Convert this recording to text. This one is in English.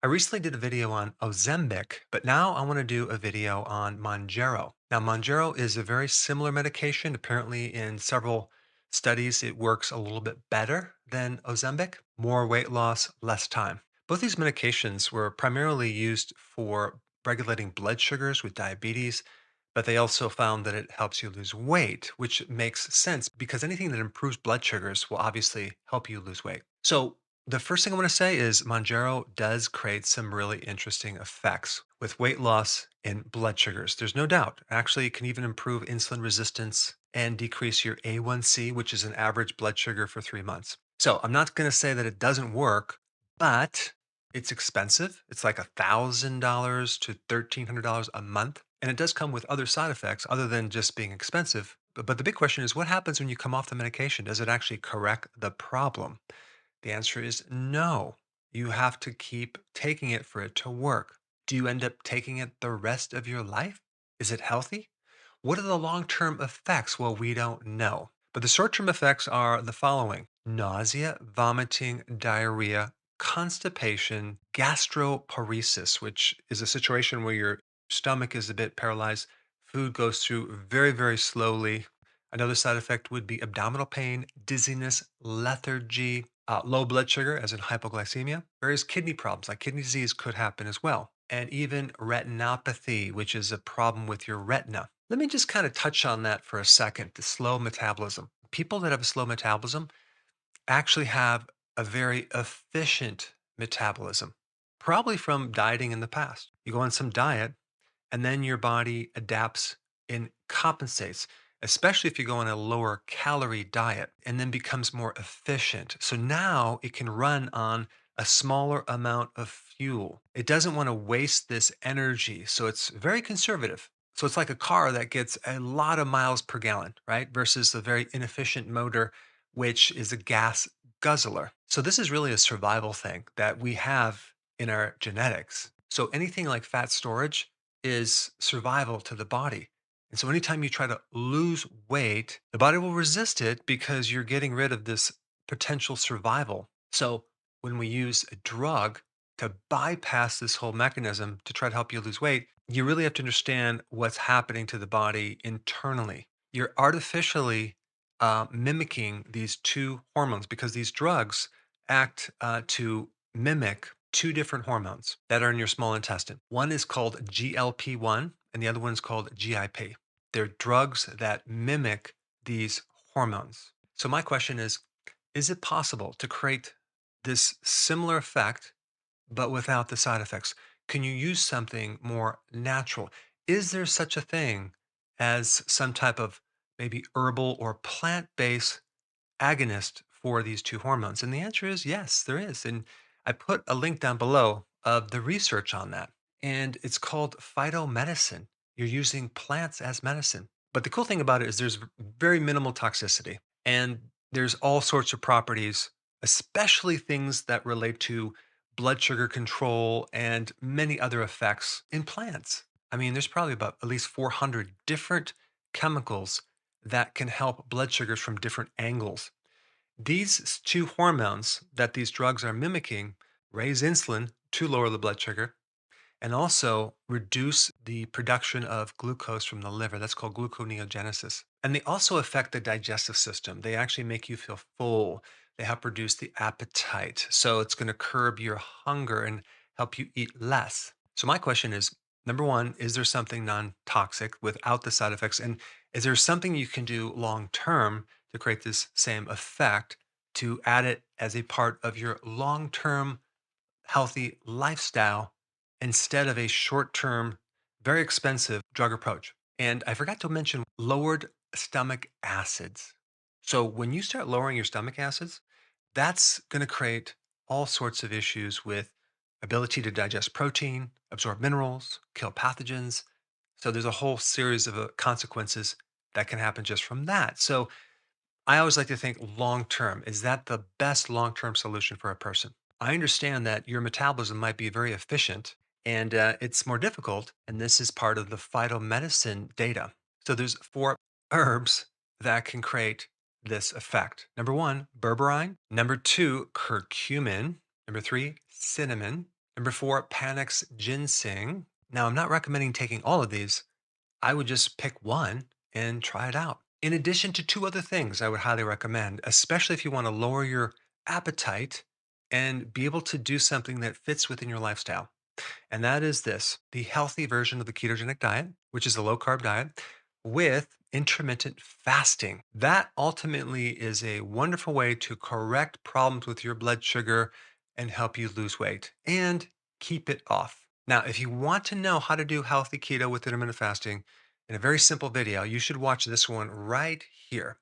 I recently did a video on Ozempic, but now I want to do a video on Mounjaro. Now, Mounjaro is a very similar medication. Apparently, in several studies, it works a little bit better than Ozempic, more weight loss, less time. Both these medications were primarily used for regulating blood sugars with diabetes, but they also found that it helps you lose weight, which makes sense because anything that improves blood sugars will obviously help you lose weight. So, the first thing I want to say is Mounjaro does create some really interesting effects with weight loss and blood sugars. There's no doubt. Actually, it can even improve insulin resistance and decrease your A1C, which is an average blood sugar for 3 months. So I'm not going to say that it doesn't work, but it's expensive. It's like $1,000 to $1,300 a month. And it does come with other side effects other than just being expensive. But the big question is what happens when you come off the medication? Does it actually correct the problem? The answer is no. You have to keep taking it for it to work. Do you end up taking it the rest of your life? Is it healthy? What are the long term effects? Well, we don't know. But the short term effects are the following: nausea, vomiting, diarrhea, constipation, gastroparesis, which is a situation where your stomach is a bit paralyzed. Food goes through very, very slowly. Another side effect would be abdominal pain, dizziness, lethargy, low blood sugar, as in hypoglycemia. Various kidney problems, like kidney disease, could happen as well. And even retinopathy, which is a problem with your retina. Let me just kind of touch on that for a second, the slow metabolism. People that have a slow metabolism actually have a very efficient metabolism, probably from dieting in the past. You go on some diet, and then your body adapts and compensates, especially if you go on a lower calorie diet and then becomes more efficient. So now it can run on a smaller amount of fuel. It doesn't want to waste this energy. So it's very conservative. So it's like a car that gets a lot of miles per gallon, right? Versus a very inefficient motor, which is a gas guzzler. So this is really a survival thing that we have in our genetics. So anything like fat storage is survival to the body. And so anytime you try to lose weight, the body will resist it because you're getting rid of this potential survival. So when we use a drug to bypass this whole mechanism to try to help you lose weight, you really have to understand what's happening to the body internally. You're artificially mimicking these two hormones because these drugs act to mimic two different hormones that are in your small intestine. One is called GLP-1 and the other one is called GIP. They're drugs that mimic these hormones. So my question is it possible to create this similar effect but without the side effects? Can you use something more natural? Is there such a thing as some type of maybe herbal or plant-based agonist for these two hormones? And the answer is yes, there is. And I put a link down below of the research on that. And it's called phytomedicine. You're using plants as medicine. But the cool thing about it is there's very minimal toxicity and there's all sorts of properties, especially things that relate to blood sugar control and many other effects in plants. I mean, there's probably about at least 400 different chemicals that can help blood sugars from different angles. These two hormones that these drugs are mimicking raise insulin to lower the blood sugar and also reduce the production of glucose from the liver. That's called gluconeogenesis. And they also affect the digestive system. They actually make you feel full. They help reduce the appetite. So it's going to curb your hunger and help you eat less. So my question is, number one, is there something non-toxic without the side effects? And is there something you can do long term to create this same effect to add it as a part of your long-term healthy lifestyle instead of a short term, very expensive drug approach? And I forgot to mention lowered stomach acids. So when you start lowering your stomach acids, that's going to create all sorts of issues with ability to digest protein, absorb minerals, kill pathogens. So there's a whole series of consequences that can happen just from that. So I always like to think long term. Is that the best long term solution for a person? I understand that your metabolism might be very efficient and it's more difficult. And this is part of the phytomedicine data. So there's four herbs that can create this effect. Number one, berberine. Number two, curcumin. Number three, cinnamon. Number four, Panax Ginseng. Now, I'm not recommending taking all of these. I would just pick one and try it out. In addition to two other things I would highly recommend, especially if you want to lower your appetite and be able to do something that fits within your lifestyle. And that is this, the healthy version of the ketogenic diet, which is a low carb diet with intermittent fasting. That ultimately is a wonderful way to correct problems with your blood sugar and help you lose weight and keep it off. Now, if you want to know how to do healthy keto with intermittent fasting in a very simple video, you should watch this one right here.